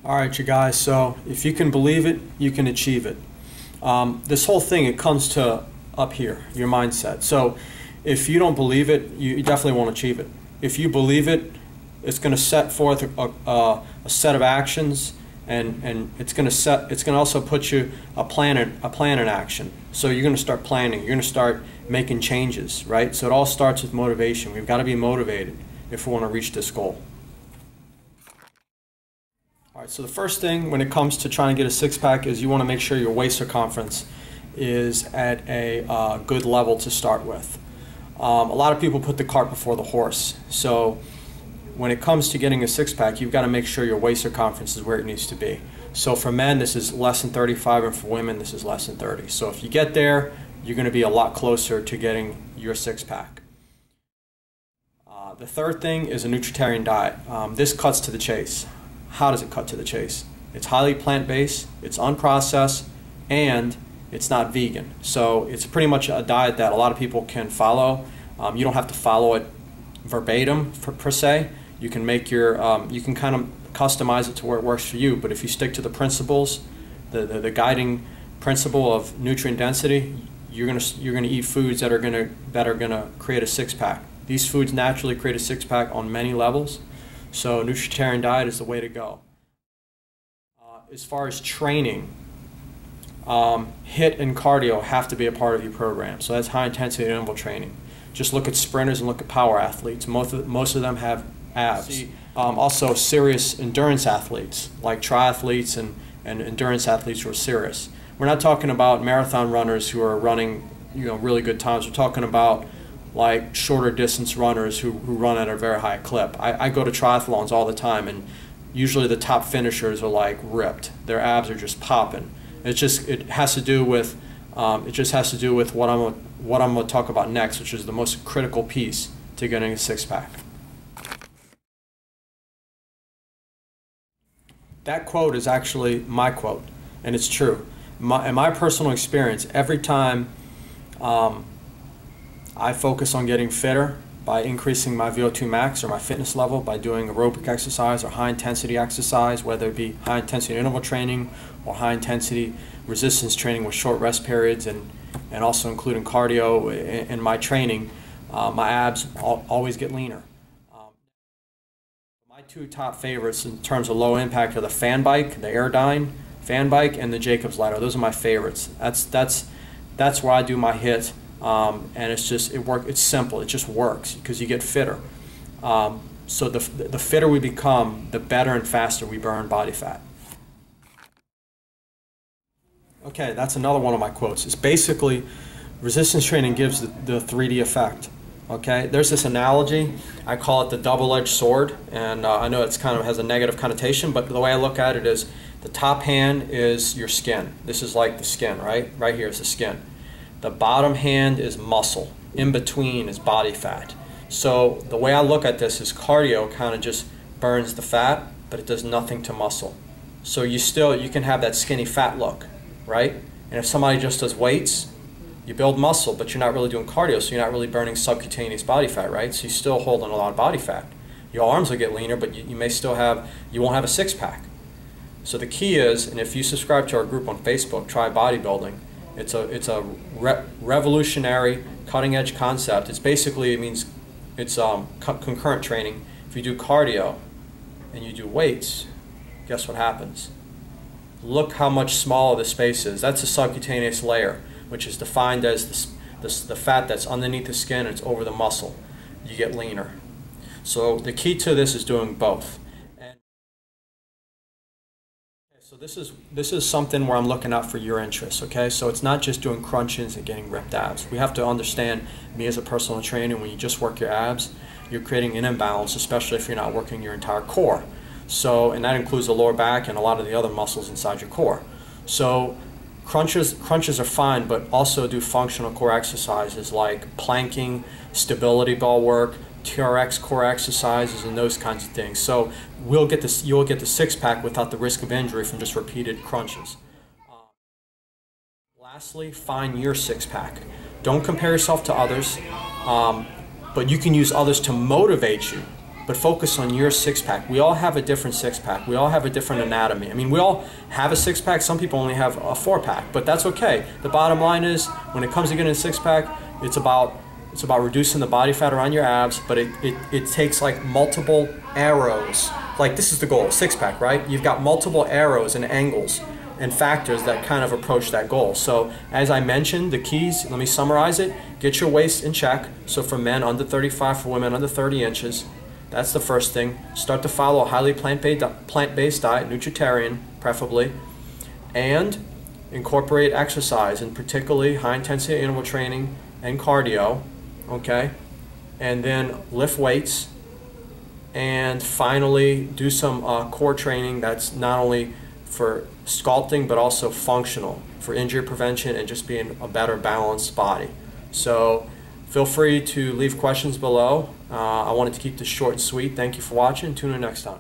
All right, you guys, so if you can believe it, you can achieve it. This whole thing, it comes to up here, your mindset. So if you don't believe it, you definitely won't achieve it. If you believe it, it's going to set forth a set of actions, and it's going to also put you a plan in action. So you're going to start planning. You're going to start making changes, right? So it all starts with motivation. We've got to be motivated if we want to reach this goal. All right, so the first thing when it comes to trying to get a six-pack is you want to make sure your waist circumference is at a good level to start with. A lot of people put the cart before the horse. So when it comes to getting a six-pack, you've got to make sure your waist circumference is where it needs to be. So for men, this is less than 35, and for women, this is less than 30. So if you get there, you're going to be a lot closer to getting your six-pack. The third thing is a nutritarian diet. This cuts to the chase. How does it cut to the chase? It's highly plant-based, it's unprocessed, and it's not vegan. So it's pretty much a diet that a lot of people can follow. You don't have to follow it verbatim per se. You can make your, you can kind of customize it to where it works for you. But if you stick to the principles, the guiding principle of nutrient density, you're gonna eat foods that are gonna create a six-pack. These foods naturally create a six-pack on many levels. So nutritarian diet is the way to go. As far as training, HIIT and cardio have to be a part of your program. So that's high intensity interval training. Just look at sprinters and look at power athletes. Most of them have abs. Also serious endurance athletes like triathletes and endurance athletes who are serious. We're not talking about marathon runners who are running really good times. We're talking about like shorter distance runners who run at a very high clip. I go to triathlons all the time, and usually the top finishers are like ripped. Their abs are just popping. It has to do with what I'm going to talk about next, which is the most critical piece to getting a six-pack. That quote is actually my quote, and it's true. In my personal experience, every time I focus on getting fitter by increasing my VO2 max or my fitness level by doing aerobic exercise or high intensity exercise, whether it be high intensity interval training or high intensity resistance training with short rest periods, and also including cardio in my training, my abs always get leaner. My two top favorites in terms of low impact are the fan bike, the Airdyne fan bike, and the Jacob's ladder. Those are my favorites. That's where I do my HIIT. And it's simple. It just works because you get fitter. So the fitter we become, the better and faster we burn body fat. Okay, that's another one of my quotes. It's basically resistance training gives the 3D effect. Okay, there's this analogy. I call it the double-edged sword, and I know it's kind of has a negative connotation, but the way I look at it is the top hand is your skin. This is like the skin, right? Right here is the skin. The bottom hand is muscle. In between is body fat. So the way I look at this is cardio kind of just burns the fat, but it does nothing to muscle. So you can have that skinny fat look, right? And if somebody just does weights, you build muscle, but you're not really doing cardio, so you're not really burning subcutaneous body fat, right? So you're still holding a lot of body fat. Your arms will get leaner, but you won't have a six-pack. So the key is, and if you subscribe to our group on Facebook, Try Bodybuilding, it's a revolutionary, cutting-edge concept. It means it's concurrent training. If you do cardio and you do weights, guess what happens? Look how much smaller the space is. That's a subcutaneous layer, which is defined as the fat that's underneath the skin and it's over the muscle. You get leaner. So the key to this is doing both. So this is something where I'm looking out for your interests, okay? So it's not just doing crunches and getting ripped abs. We have to understand, me as a personal trainer, when you just work your abs, you're creating an imbalance, especially if you're not working your entire core. So, and that includes the lower back and a lot of the other muscles inside your core. So crunches are fine, but also do functional core exercises like planking, stability ball work, TRX core exercises, and those kinds of things. So you'll get the six-pack without the risk of injury from just repeated crunches. Lastly, find your six-pack. Don't compare yourself to others, but you can use others to motivate you but focus on your six-pack. We all have a different six-pack. We all have a different anatomy. I mean, we all have a six-pack. Some people only have a four-pack, but that's okay. The bottom line is, when it comes to getting a six-pack, it's about reducing the body fat around your abs, but it takes like multiple arrows. Like, this is the goal, six-pack, right? You've got multiple arrows and angles and factors that kind of approach that goal. So as I mentioned, the keys, let me summarize it. Get your waist in check. So for men under 35, for women under 30 inches. That's the first thing. Start to follow a highly plant-based diet, nutritarian preferably, and incorporate exercise, and particularly high-intensity interval training and cardio, okay? And then lift weights, and finally do some core training that's not only for sculpting but also functional for injury prevention and just being a better balanced body. So feel free to leave questions below. I wanted to keep this short and sweet. Thank you for watching. Tune in next time.